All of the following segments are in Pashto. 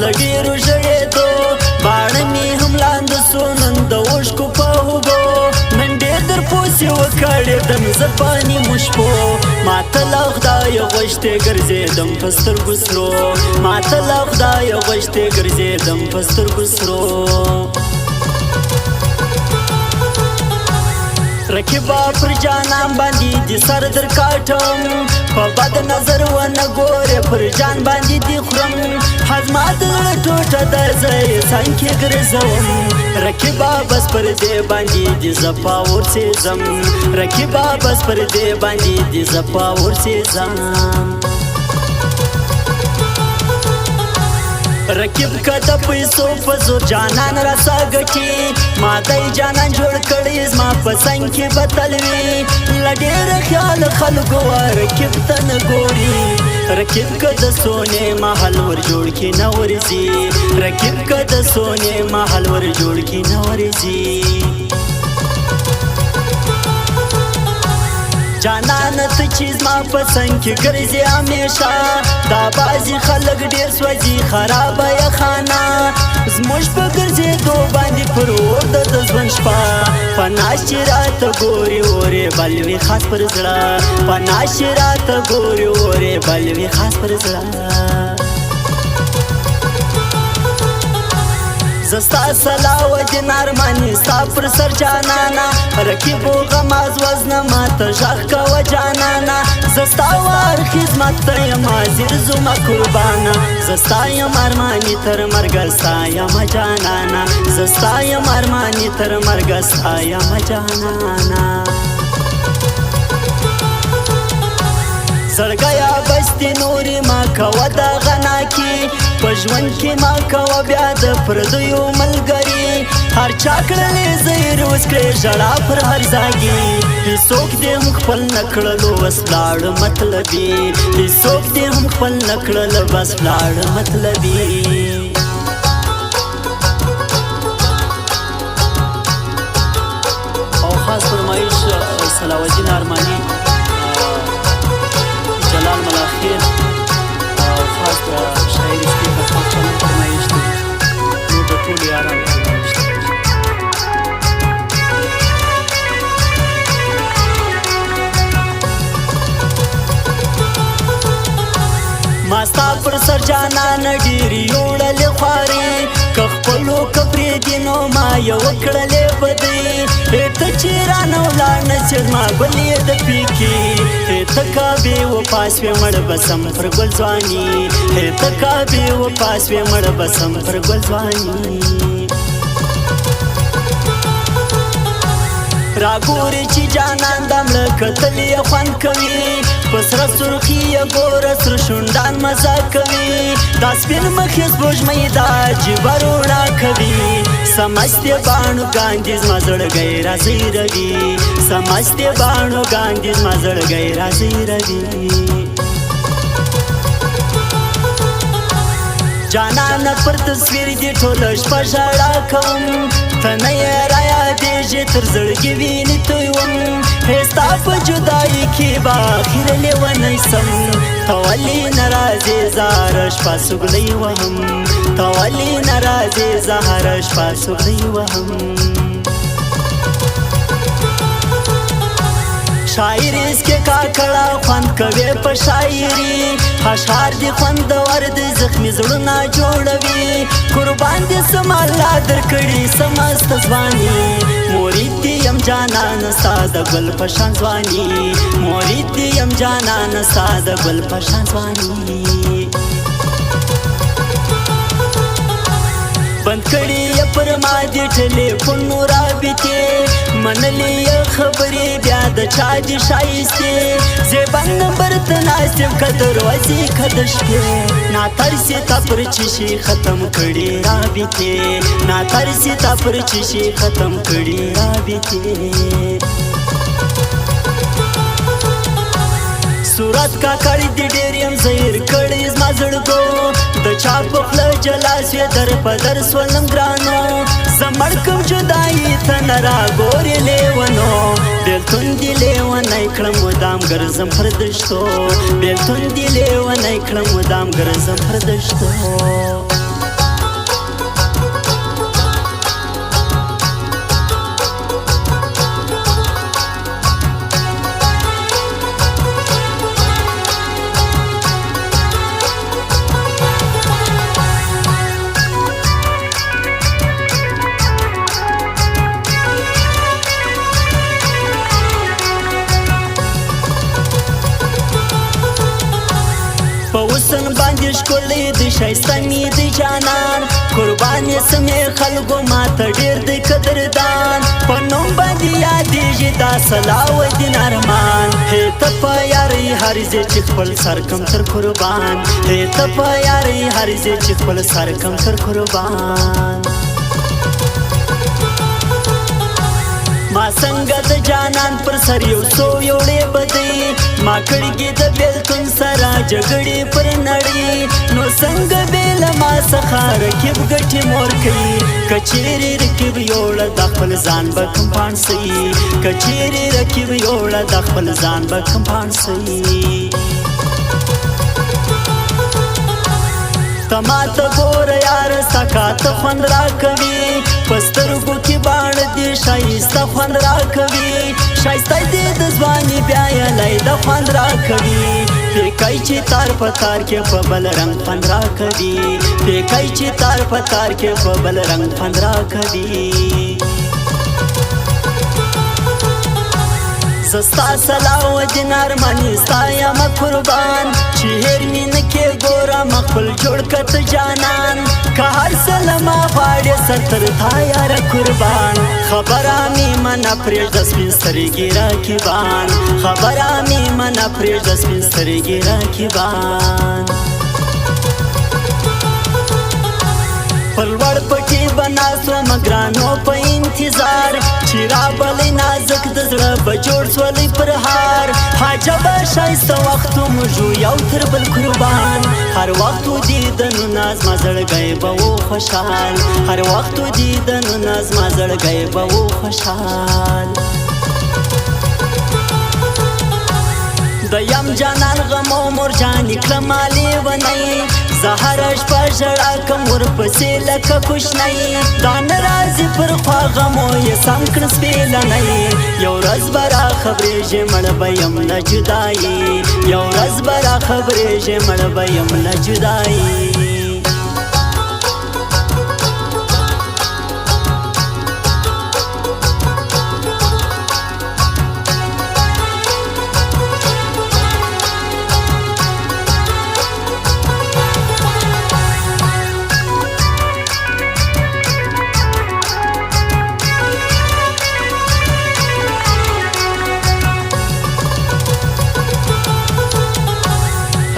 له ډېرو ژړېدو باڼه مې هم لاندې سو نن د اوښکو په اوبو نن ډېر در پوسې وکړېدم زه په نیمو شپو ما ته له خدایه غوښتې ګرځېدم په سترګو سرو ما ته له خدایه غوښتې ګرځېدم په سترګو سرو رقیبا پر جانان باندې دې سر در کاټم په بد نظر ونه ګورې پر جان باندې دې خورم زما د زړه ټوټه ده زه یې څنګ کې ګرځوم رقیبا بس پر دې باندې دې زه پاور سېځم رقیبا بس پر دې باندې دې زه پاور سېځم رقیب که د پیسو په زور جانان راسا ګټي ما دی جانان جوړ کړی زما په څنګ کې به تل وي له ډېره خیاله خلکو رقیب ته نه ګوري رقیب که د سونې محل ور جوړ کړي نه ورځي رقیب که د سونې محل ور جوړ کړي نه ورځي جانان ته چې زما په څنګ کې ګرځې همیشه دا بعضې خلک ډېر سوځي خرابه یې خانه زموږ په ګرځېدو باندې پر اور ده د ژوند شپه په ناز چې راته ګورې اورې بل وي خاص پر زړه په ناز چې راته ګورې اورې بل وي خاص پر زړه زستا سلا و جنار مانی ستا پر سر جانانا رقیبو غماز وزن ما ته ژغ کوه جانانا زستا وار خدمت ته یم حاضر زما قربانا زستا یم ارمانی تر مرګه ستا یم جانانا زستا یم ارمانی تر مرګه ستا یم جانانا زړګیا بستې نورې ما کوه د غنا کې په ژوند کې ما کوه بیا د پردیو ملګري هر چا کړلې زیر اوس کړې ژړا پر هر ځاګي هېڅوک دې هم خپل نه کړلو بس ولاړ مطلبي هېڅوک دې هم خپل نه کړل بس ولاړ مطلبي او خاص فرمایش صلاح الدین ارمانی جلال ملاخیر او خاص د شاعر سپیکر خاص فرمایش دی نو د ټولو یارانو فرمایش دی ما ستا پر سر جانان ډېرې یوړلې خوارې که خپلو که پرېږدي نو ما یې وکړلې بدۍ ته چې رانه ولاړ نه څېړ ما ګل یې د پیکي ته که بې وفا سوې مړ به سم پر ګل ځواني ته که بې وفا سوې مړ به سم پر ګل ځواني راګورې چې جانان د مړه کتل یې خوند کوي په سره سرخي یې ګوره سره شونډان مزه کوي دا سپین مخې سپوږمۍ دا عجیبه روڼا کوي سمستې باڼو ګاندې زما زړګی رازیروي سمستې باڼو ګاندې زما زړګی رازیروي جانانه پر تصویر دې ټوله شپه ژړا کوم ته نه یې رایادېږې تر زړګي وینې تویوم ستا په جدایي کې به اخر لیونی سم ته ولې نه راځې زه هره شپه سګلۍ وهم ته ولې نه راځې زه هره شپه سګلۍ وهم شاعر اسکې کاکړه خوند کوي په شاعري اشعار دې خوندور دي زخمي زړونه جوړوي قربان دې سم الله درکړي سمست ځواني مرید دې یم جانان ستا د ګل په شان ځواني مرید دې یم جانان ستا د ګل په شان ځواني بند کړي یې پر ما دې ټلیفون رابطې منلې یې خبرې بیا د چا دې ښایستې زیبا نمبر ته ناست یم که دروازې که د شپې ناترسې تا پر چشي ختم کړي رابطې ناترسې تا پر چشي ختم کړي رابطې صورت کاکړ دې ډېر یم زهیر کړی زما زړګو د چا په خوله جلا سوې در په در سولم ګرانو زه مړ کم جدایي ته نه راګورې لیونو بېلتون دې لیونی کړم مدام ګرځم پر دشتو بېلتون دې لیونی کړم مدام ګرځم پر دشتو شایسته می دی جانان قربان سمې خلکو ماته ډېر دی قدردان په نوم باندې یادېږي دا صلاحالدین ارمان هې ته په یارۍ هر ځای چې خپل سر کم تر قربان هې ته په یارۍ هر ځای چې خپل سر کم تر قربان ما څنګه د جانان پر سر یو څو یوړې بدی ما کړګي د بیلتون سره جګړې پر نړۍ نو څنګه بیل ما څخه رکیب ګټي مور کوي کچېرې رکیب یوړه د خپل ځان به کوم پانسي کچېرې رکیب یوړه د خپل ځان به کوم پانسي تما ته ګوره یار سکات خوند را کوي پسترګو کې باڼ دې شایسته خوند را کوي شایسته دې د ځواني بیا یلی د خوند را کوي پیکای چې تار په تار کې په بل رنګ خوند را کوي پیکای چې تار په تار کې په بل رنګ خوند را کوي زستا صلاحالدین ارمانی ستا یم قربان چې هېر مې نه کې ګوره مخبل جوړ کت جانان که هر څه ما غواړې سر تر تا یاره قربان خبره مې منه پرېږده سپین سترګې رقیبان خبره مې منه پرېږده سپین سترګې رقیبان پر لوړ پټي به ناست وم ګرانو په انتظار چې رابلی نازک د زړه به جوړ سولی پر هار عجبه ښایسته وختو موږ یو تر بل قربان هر وخت و دیدنونه زما زړګی به و خوشحال هر وخت و دیدنونه زما زړګی به و خوشحال د یم جانان غم او مرجانې کړم لیونی زه هره شپه ژړا کم ورپسې لکه کوشنی دا نه راځي پر خوا غمو یې سم کړه سپېلنی یو ورځ به راخبرېږې مړ به یم له جدایي یو ورځ به راخبرېږې مړ به یم له جدایي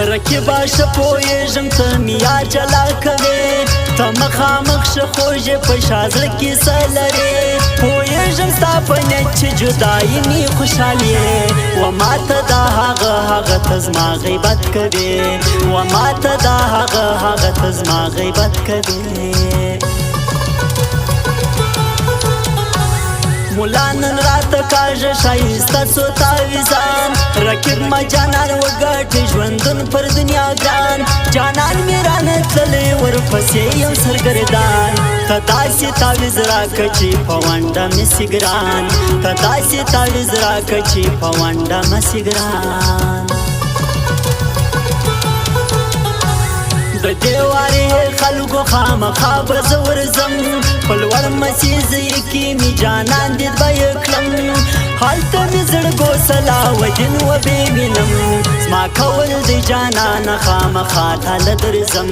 رکیبا شه پوهېږم ته مې یار جلا کوې ته مخامخ شه خوږې په شا زړه کې څه لرې پوهېږم ستا په نیت چې جدایي مې خوشحال یې و ماته دا هغه ته زما غیبت کوې و ماته دا هغه ته زما غیبت کوې مولا نن راته کاږه ښایسته څو تاویزان رقیب ما جانان وګټې ژوندون پر دنیا ګران جانان مې رانه تللی ورپسې یو سرګردان ته داسې تاویز راکړه چې په ونډه مې سي ګران ته داسې تاویز راکړه چې په ونډه مې سي ګران د دیوارې خلکو خامخا به زه ورځم په لوړ مسیحي کې مې جانان دید به یې کړم هلته مې زړګو صلاحالدین وبې وینم زما کول دی جانانه خامخا تاله درځم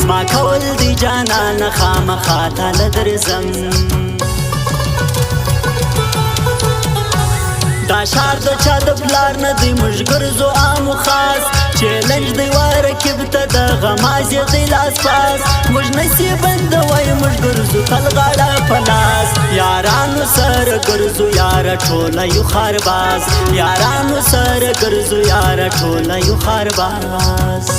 زما کول دی جانانه خامخا تاله درځم دا ښار د چا د پلار نه دی موږ ګرځو عام و خاص چیلنج دی ورکیب ته د غمازې دی لاس پاس موږ نصیبند وای موږ ګرځو تل غاړه په لاس یارانو سره ګرځو یاره ټوله یو خارباز یارانو سره ګرځو یاره ټوله یو خارباز